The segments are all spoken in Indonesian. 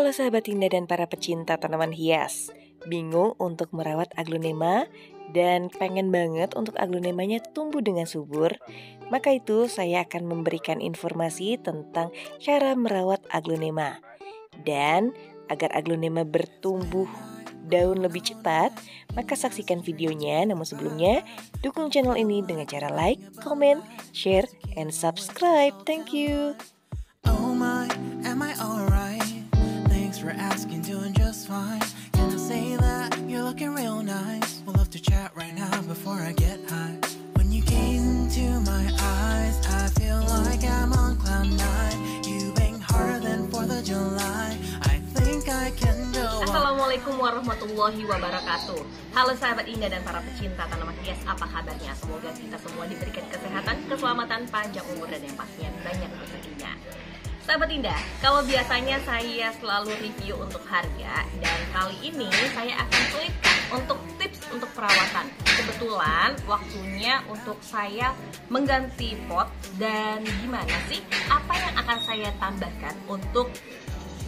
Halo sahabat Indah dan para pecinta tanaman hias. Bingung untuk merawat aglonema dan pengen banget untuk aglonemanya tumbuh dengan subur? Maka itu saya akan memberikan informasi tentang cara merawat aglonema. Dan agar aglonema bertumbuh daun lebih cepat, maka saksikan videonya. Namun sebelumnya, dukung channel ini dengan cara like, comment, share, and subscribe. Thank you. Oh my, am I alright? Thanks for asking, doing just fine. Can I say that you're looking real nice? We'll love to chat right now before I get high. When you gaze into my eyes, I feel like I'm on cloud nine. You bang harder than 4th of July. I think I can go on. Assalamualaikum warahmatullahi wabarakatuh. Halo sahabat Indah dan para pecinta tanaman hias, apa kabarnya? Semoga kita semua diberikan kesehatan, keselamatan, panjang umur, dan yang pastinya banyak rezekinya. Sahabat Indah, kalau biasanya saya selalu review untuk harga, dan kali ini saya akan selipkan untuk tips untuk perawatan. Kebetulan waktunya untuk saya mengganti pot, dan gimana sih apa yang akan saya tambahkan untuk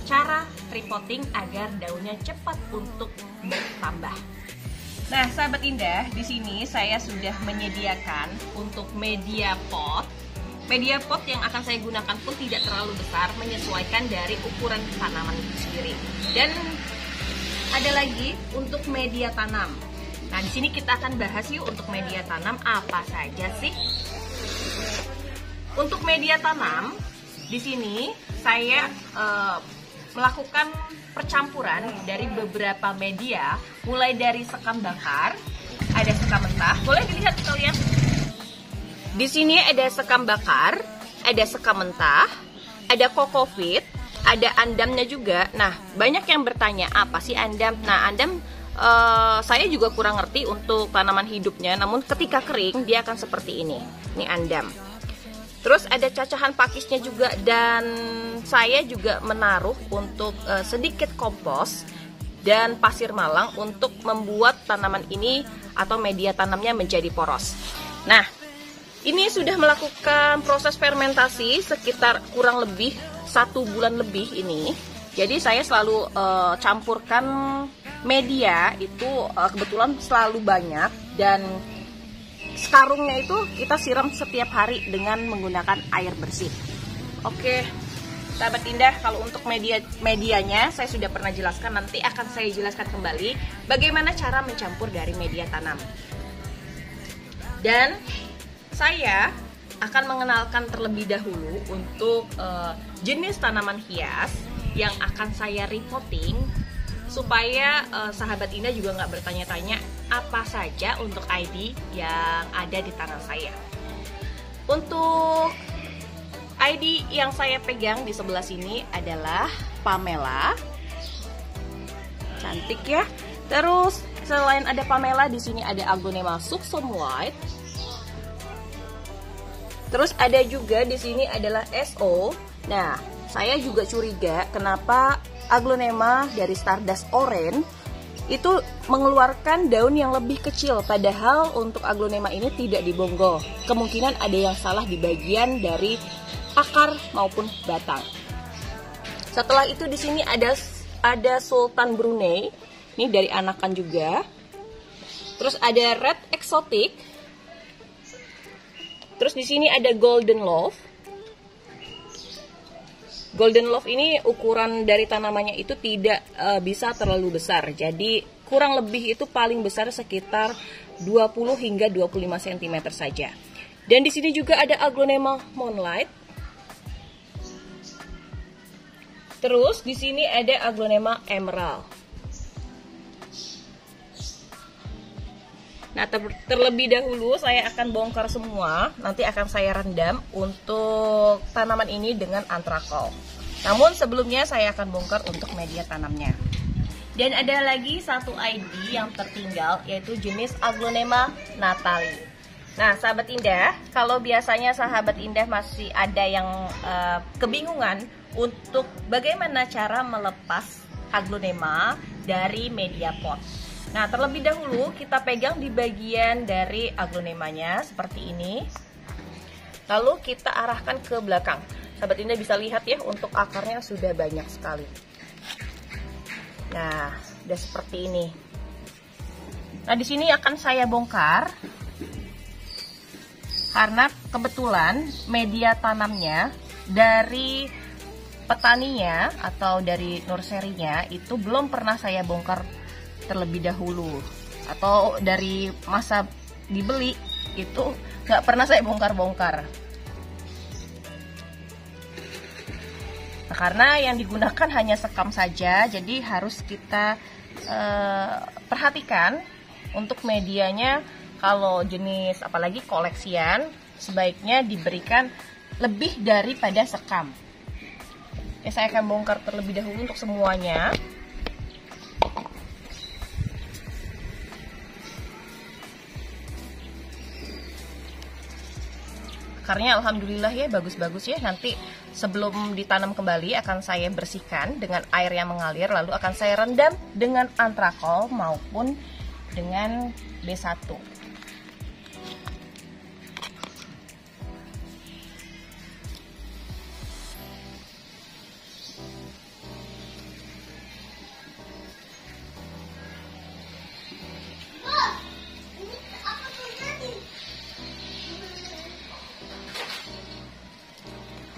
cara repotting agar daunnya cepat untuk bertambah. Nah, sahabat Indah, di sini saya sudah menyediakan untuk media pot. Media pot yang akan saya gunakan pun tidak terlalu besar, menyesuaikan dari ukuran tanaman itu sendiri. Dan ada lagi untuk media tanam. Nah, di sini kita akan bahas yuk untuk media tanam apa saja sih. Untuk media tanam, di sini saya melakukan percampuran dari beberapa media, mulai dari sekam bakar, ada sekam mentah. Boleh dilihat kalian. Di sini ada sekam bakar, ada sekam mentah, ada kokopit, ada andamnya juga. Nah, banyak yang bertanya apa sih andam? Nah, andam saya juga kurang ngerti untuk tanaman hidupnya, namun ketika kering dia akan seperti ini. Ini andam. Terus ada cacahan pakisnya juga, dan saya juga menaruh untuk sedikit kompos dan pasir malang untuk membuat tanaman ini atau media tanamnya menjadi poros. Nah, ini sudah melakukan proses fermentasi sekitar kurang lebih 1 bulan lebih ini. Jadi saya selalu campurkan media itu kebetulan selalu banyak, dan sekarungnya itu kita siram setiap hari dengan menggunakan air bersih. Oke, sahabat Indah, kalau untuk medianya saya sudah pernah jelaskan, nanti akan saya jelaskan kembali bagaimana cara mencampur dari media tanam. Dan saya akan mengenalkan terlebih dahulu untuk jenis tanaman hias yang akan saya repotting, supaya sahabat Indah juga nggak bertanya-tanya apa saja untuk ID yang ada di tangan saya. Untuk ID yang saya pegang di sebelah sini adalah Pamela, cantik ya. Terus selain ada Pamela, di sini ada Aglonema Suxum White. Terus ada juga di sini adalah SO. Nah, saya juga curiga kenapa aglonema dari Stardust Orange itu mengeluarkan daun yang lebih kecil, padahal untuk aglonema ini tidak dibonggol. Kemungkinan ada yang salah di bagian dari akar maupun batang. Setelah itu di sini ada Sultan Brunei, ini dari anakan juga. Terus ada Red Exotic. Terus di sini ada Golden Love. Golden Love ini ukuran dari tanamannya itu tidak bisa terlalu besar. Jadi kurang lebih itu paling besar sekitar 20 hingga 25 cm saja. Dan di sini juga ada Aglonema Moonlight. Terus di sini ada Aglonema Emerald. Nah, terlebih dahulu saya akan bongkar semua, nanti akan saya rendam untuk tanaman ini dengan antrakol. Namun sebelumnya saya akan bongkar untuk media tanamnya. Dan ada lagi satu ID yang tertinggal, yaitu jenis Aglonema Natalie. Nah, sahabat Indah, kalau biasanya sahabat Indah masih ada yang kebingungan untuk bagaimana cara melepas aglonema dari media pot. Nah, terlebih dahulu kita pegang di bagian dari aglonemanya seperti ini. Lalu kita arahkan ke belakang. Sahabat Indah bisa lihat ya, untuk akarnya sudah banyak sekali. Nah, udah seperti ini. Nah, di sini akan saya bongkar karena kebetulan media tanamnya dari petaninya atau dari nurserynya itu belum pernah saya bongkar terlebih dahulu, atau dari masa dibeli itu nggak pernah saya bongkar-bongkar. Nah, karena yang digunakan hanya sekam saja, jadi harus kita perhatikan untuk medianya. Kalau jenis apalagi koleksian, sebaiknya diberikan lebih daripada sekam. Ya, saya akan bongkar terlebih dahulu untuk semuanya. Akarnya alhamdulillah ya, bagus-bagus ya. Nanti sebelum ditanam kembali akan saya bersihkan dengan air yang mengalir, lalu akan saya rendam dengan antrakol maupun dengan B1.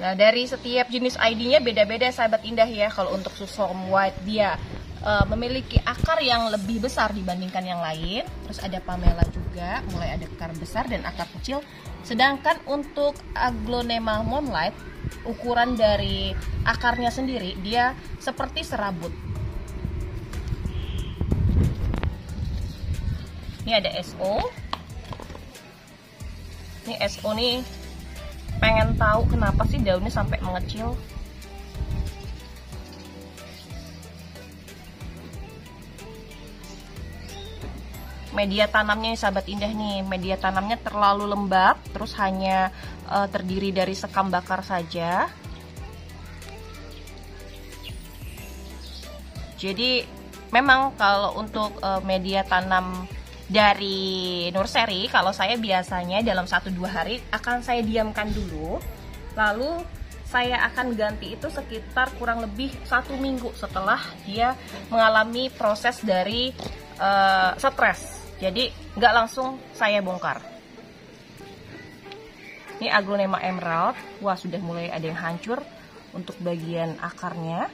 Nah, dari setiap jenis ID-nya beda-beda sahabat indah ya. Kalau untuk Susholm White dia memiliki akar yang lebih besar dibandingkan yang lain. Terus ada Pamela juga, mulai ada akar besar dan akar kecil. Sedangkan untuk Aglonema Moonlight, ukuran dari akarnya sendiri dia seperti serabut. Ini ada SO. Ini SO nih, pengen tahu kenapa sih daunnya sampai mengecil. Media tanamnya sahabat indah nih, media tanamnya terlalu lembab, terus hanya terdiri dari sekam bakar saja. Jadi memang kalau untuk media tanam dari nursery, kalau saya biasanya dalam 1-2 hari akan saya diamkan dulu, lalu saya akan ganti itu sekitar kurang lebih 1 minggu setelah dia mengalami proses dari stres. Jadi nggak langsung saya bongkar. Ini Aglonema Emerald, wah sudah mulai ada yang hancur untuk bagian akarnya.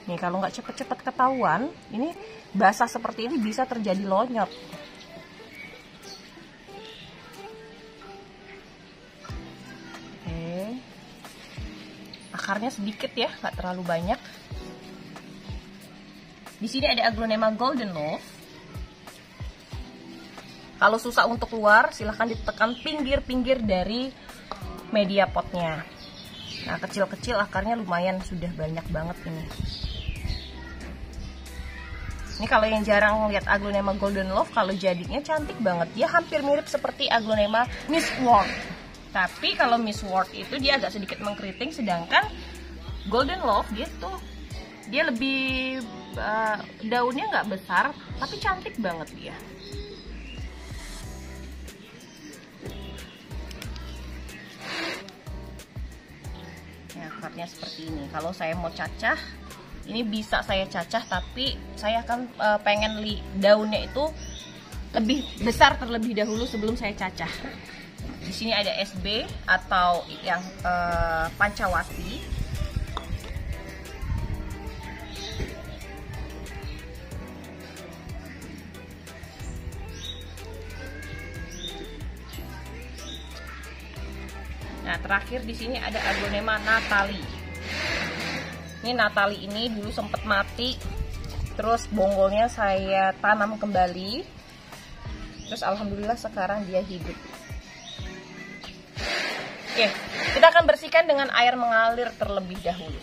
Nih kalau nggak cepet-cepet ketahuan, ini basah seperti ini bisa terjadi lonyot. Oke, akarnya sedikit ya, nggak terlalu banyak. Di sini ada Aglonema Golden Love. Kalau susah untuk keluar, silahkan ditekan pinggir-pinggir dari media potnya. Nah, kecil-kecil akarnya lumayan sudah banyak banget ini. Ini kalau yang jarang lihat Aglonema Golden Love, kalau jadinya cantik banget. Dia hampir mirip seperti Aglonema Miss World. Tapi kalau Miss World itu dia agak sedikit mengkeriting, sedangkan Golden Love dia lebih daunnya nggak besar, tapi cantik banget dia. Nah, akarnya seperti ini. Kalau saya mau cacah, ini bisa saya cacah, tapi saya akan pengen daunnya itu lebih besar terlebih dahulu sebelum saya cacah. Di sini ada SB atau yang Pancawati. Nah, terakhir di sini ada Aglonema Natalie. Ini Natalie ini dulu sempat mati, terus bonggolnya saya tanam kembali, terus alhamdulillah sekarang dia hidup. Oke, kita akan bersihkan dengan air mengalir terlebih dahulu.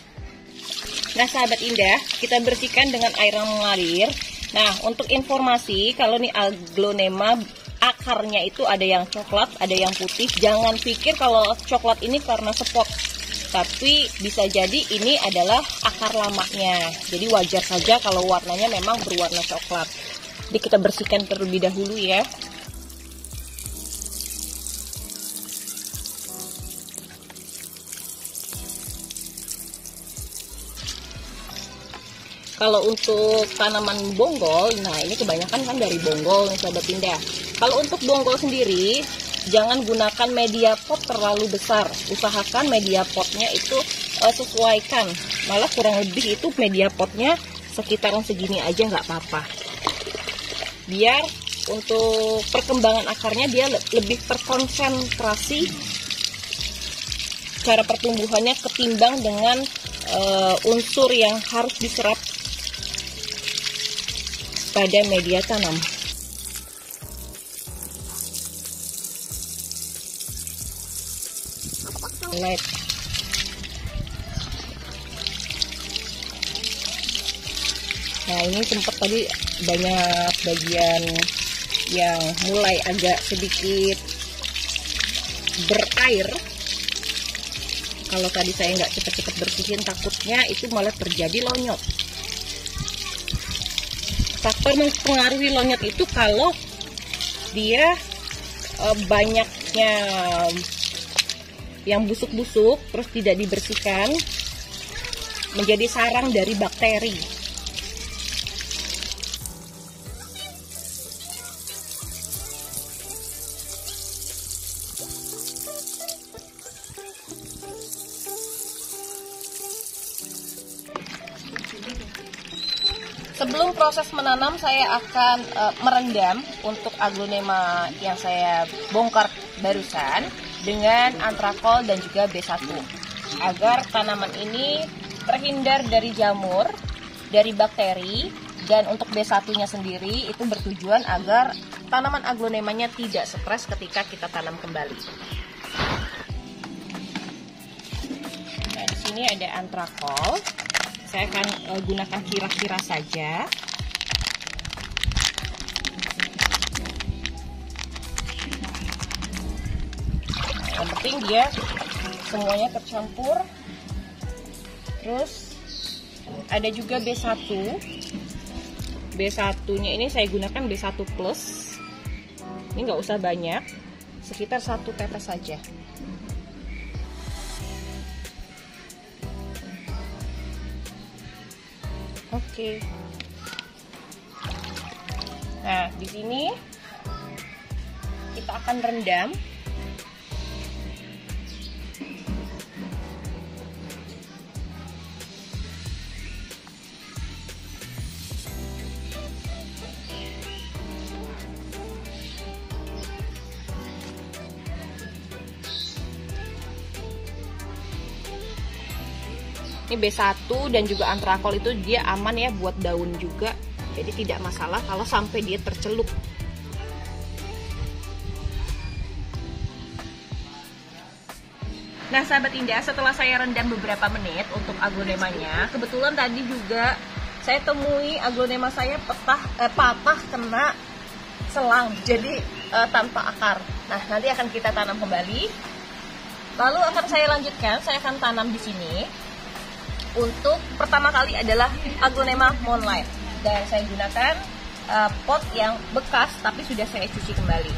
Nah, sahabat indah, kita bersihkan dengan air yang mengalir. Nah, untuk informasi, kalau nih Aglonema akarnya itu ada yang coklat, ada yang putih. Jangan pikir kalau coklat ini karena spot, tapi bisa jadi ini adalah akar lamanya. Jadi wajar saja kalau warnanya memang berwarna coklat. Jadi kita bersihkan terlebih dahulu ya. Kalau untuk tanaman bonggol, nah ini kebanyakan kan dari bonggol nih Sahabat Indah. Kalau untuk bonggol sendiri, jangan gunakan media pot terlalu besar. Usahakan media potnya itu sesuaikan. Malah kurang lebih itu media potnya sekitaran segini aja nggak apa-apa. Biar untuk perkembangan akarnya dia lebih terkonsentrasi cara pertumbuhannya ketimbang dengan unsur yang harus diserap pada media tanam. Light. Nah ini sempat tadi banyak bagian yang mulai agak sedikit berair. Kalau tadi saya nggak cepet-cepet bersihin, takutnya itu malah terjadi lonyot. Faktor mempengaruhi lonyot itu kalau dia banyaknya yang busuk-busuk terus tidak dibersihkan, menjadi sarang dari bakteri. Sebelum proses menanam, saya akan merendam untuk aglonema yang saya bongkar barusan dengan antrakol dan juga B1 agar tanaman ini terhindar dari jamur, dari bakteri, dan untuk B1-nya sendiri itu bertujuan agar tanaman aglonemanya tidak stres ketika kita tanam kembali. Nah, di sini ada antrakol. Saya akan gunakan kira-kira saja. Yang penting dia semuanya tercampur. Terus ada juga B1. B1-nya ini saya gunakan B1 plus. Ini nggak usah banyak, sekitar 1 tetes saja. Oke. Nah, di sini kita akan rendam. Ini B1 dan juga antrakol itu dia aman ya buat daun juga. Jadi tidak masalah kalau sampai dia tercelup. Nah Sahabat Indah, setelah saya rendam beberapa menit untuk aglonemanya, kebetulan tadi juga saya temui aglonema saya patah kena selang, jadi tanpa akar. Nah nanti akan kita tanam kembali. Lalu akan saya lanjutkan, saya akan tanam di sini. Untuk pertama kali adalah aglonema Moonlight, dan saya gunakan pot yang bekas tapi sudah saya cuci kembali.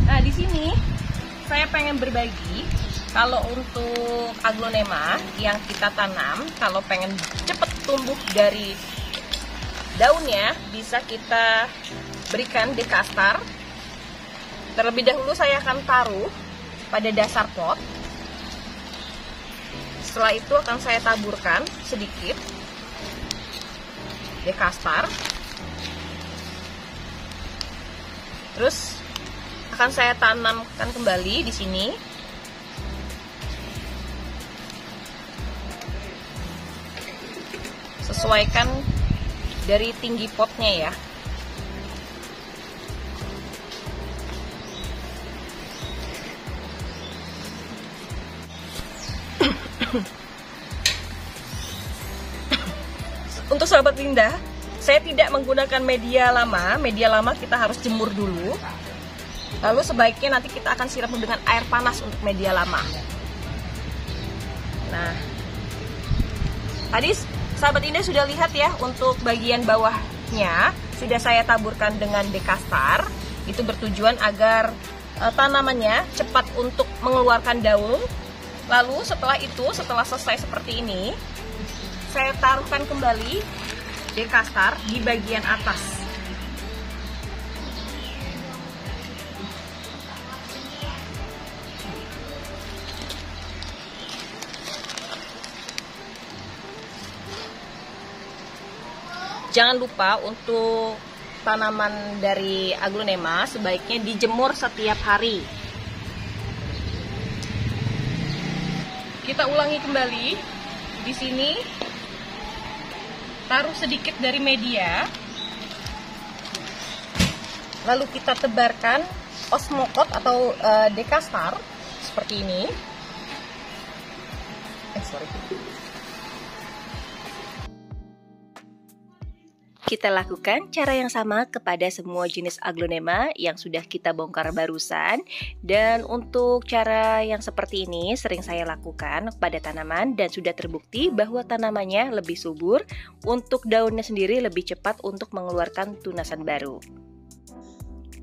Nah di sini saya pengen berbagi, kalau untuk aglonema yang kita tanam, kalau pengen cepet tumbuh dari daunnya, bisa kita berikan dekastar. Terlebih dahulu saya akan taruh pada dasar pot. Setelah itu akan saya taburkan sedikit dekastar. Terus akan saya tanamkan kembali di sini. Sesuaikan dari tinggi potnya ya. Untuk Sahabat Indah, saya tidak menggunakan media lama. Media lama kita harus jemur dulu. Lalu sebaiknya nanti kita akan siram dengan air panas untuk media lama. Nah, tadi Sahabat Indah sudah lihat ya, untuk bagian bawahnya sudah saya taburkan dengan dekastar. Itu bertujuan agar tanamannya cepat untuk mengeluarkan daun. Lalu setelah itu, setelah selesai seperti ini, saya taruhkan kembali dekastar di bagian atas. Jangan lupa untuk tanaman dari aglonema sebaiknya dijemur setiap hari. Kita ulangi kembali. Di sini taruh sedikit dari media. Lalu kita tebarkan osmokot atau dekastar seperti ini. Kita lakukan cara yang sama kepada semua jenis aglonema yang sudah kita bongkar barusan. Dan untuk cara yang seperti ini sering saya lakukan pada tanaman dan sudah terbukti bahwa tanamannya lebih subur. Untuk daunnya sendiri lebih cepat untuk mengeluarkan tunasan baru.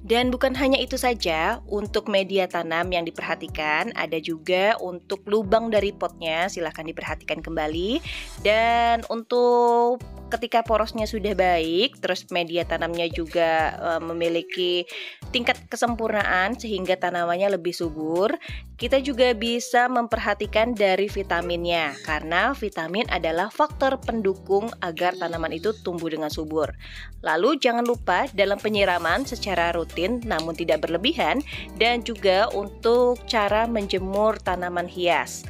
Dan bukan hanya itu saja, untuk media tanam yang diperhatikan, ada juga untuk lubang dari potnya, silahkan diperhatikan kembali. Dan untuk ketika porosnya sudah baik, terus media tanamnya juga memiliki tingkat kesempurnaan sehingga tanamannya lebih subur, kita juga bisa memperhatikan dari vitaminnya, karena vitamin adalah faktor pendukung agar tanaman itu tumbuh dengan subur. Lalu jangan lupa dalam penyiraman secara rutin namun tidak berlebihan, dan juga untuk cara menjemur tanaman hias.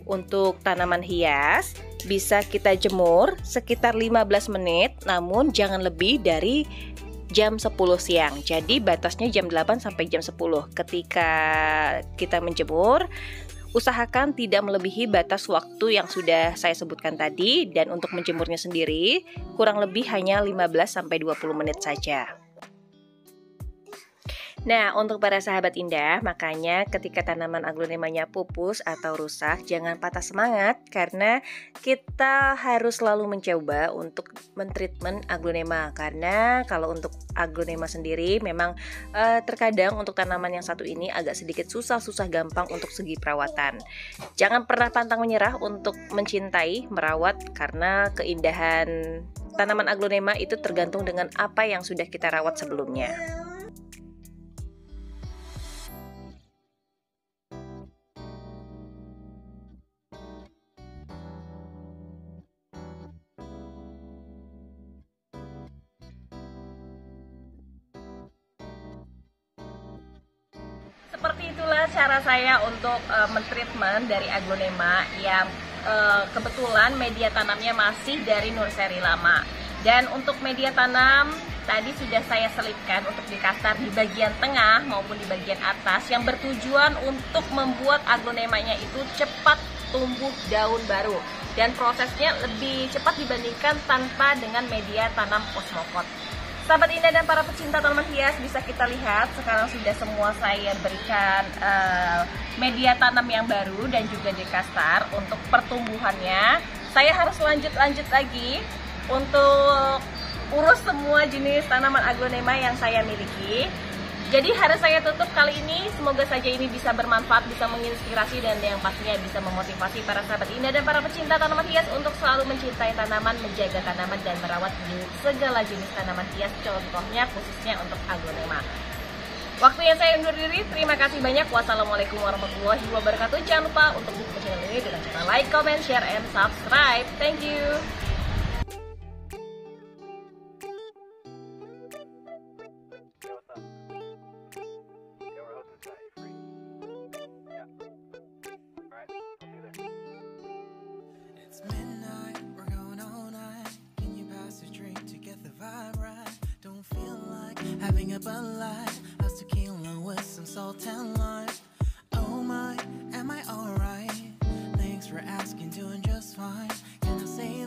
Untuk tanaman hias bisa kita jemur sekitar 15 menit, namun jangan lebih dari jam 10 siang. Jadi batasnya jam 8 sampai jam 10. Ketika kita menjemur, usahakan tidak melebihi batas waktu yang sudah saya sebutkan tadi. Dan untuk menjemurnya sendiri kurang lebih hanya 15 sampai 20 menit saja. Nah, untuk para sahabat indah, makanya ketika tanaman aglonemanya pupus atau rusak, jangan patah semangat karena kita harus selalu mencoba untuk mentreatment aglonema. Karena kalau untuk aglonema sendiri memang terkadang untuk tanaman yang satu ini agak sedikit susah gampang untuk segi perawatan. Jangan pernah pantang menyerah untuk mencintai, merawat, karena keindahan tanaman aglonema itu tergantung dengan apa yang sudah kita rawat sebelumnya. Seperti itulah cara saya untuk mentreatment dari aglonema yang kebetulan media tanamnya masih dari nursery lama. Dan untuk media tanam tadi sudah saya selipkan untuk dekastar di bagian tengah maupun di bagian atas yang bertujuan untuk membuat aglonemanya itu cepat tumbuh daun baru. Dan prosesnya lebih cepat dibandingkan tanpa dengan media tanam osmokot. Sahabat indah dan para pecinta tanaman hias, bisa kita lihat sekarang sudah semua saya berikan media tanam yang baru dan juga dekastar untuk pertumbuhannya. Saya harus lanjut lagi untuk urus semua jenis tanaman aglonema yang saya miliki. Jadi harus saya tutup kali ini. Semoga saja ini bisa bermanfaat, bisa menginspirasi, dan yang pastinya bisa memotivasi para sahabat indah dan para pecinta tanaman hias untuk selalu mencintai tanaman, menjaga tanaman, dan merawat segala jenis tanaman hias, contohnya khususnya untuk aglonema. Waktunya saya undur diri. Terima kasih banyak. Wassalamualaikum warahmatullahi wabarakatuh. Jangan lupa untuk dukung channel ini dengan cara like, comment, share, and subscribe. Thank you. It's midnight, we're going all night. Can you pass a drink to get the vibe right? Don't feel like having a Bud Light. How's tequila with some salt and lime? Oh my, am I alright? Thanks for asking, doing just fine. Can I say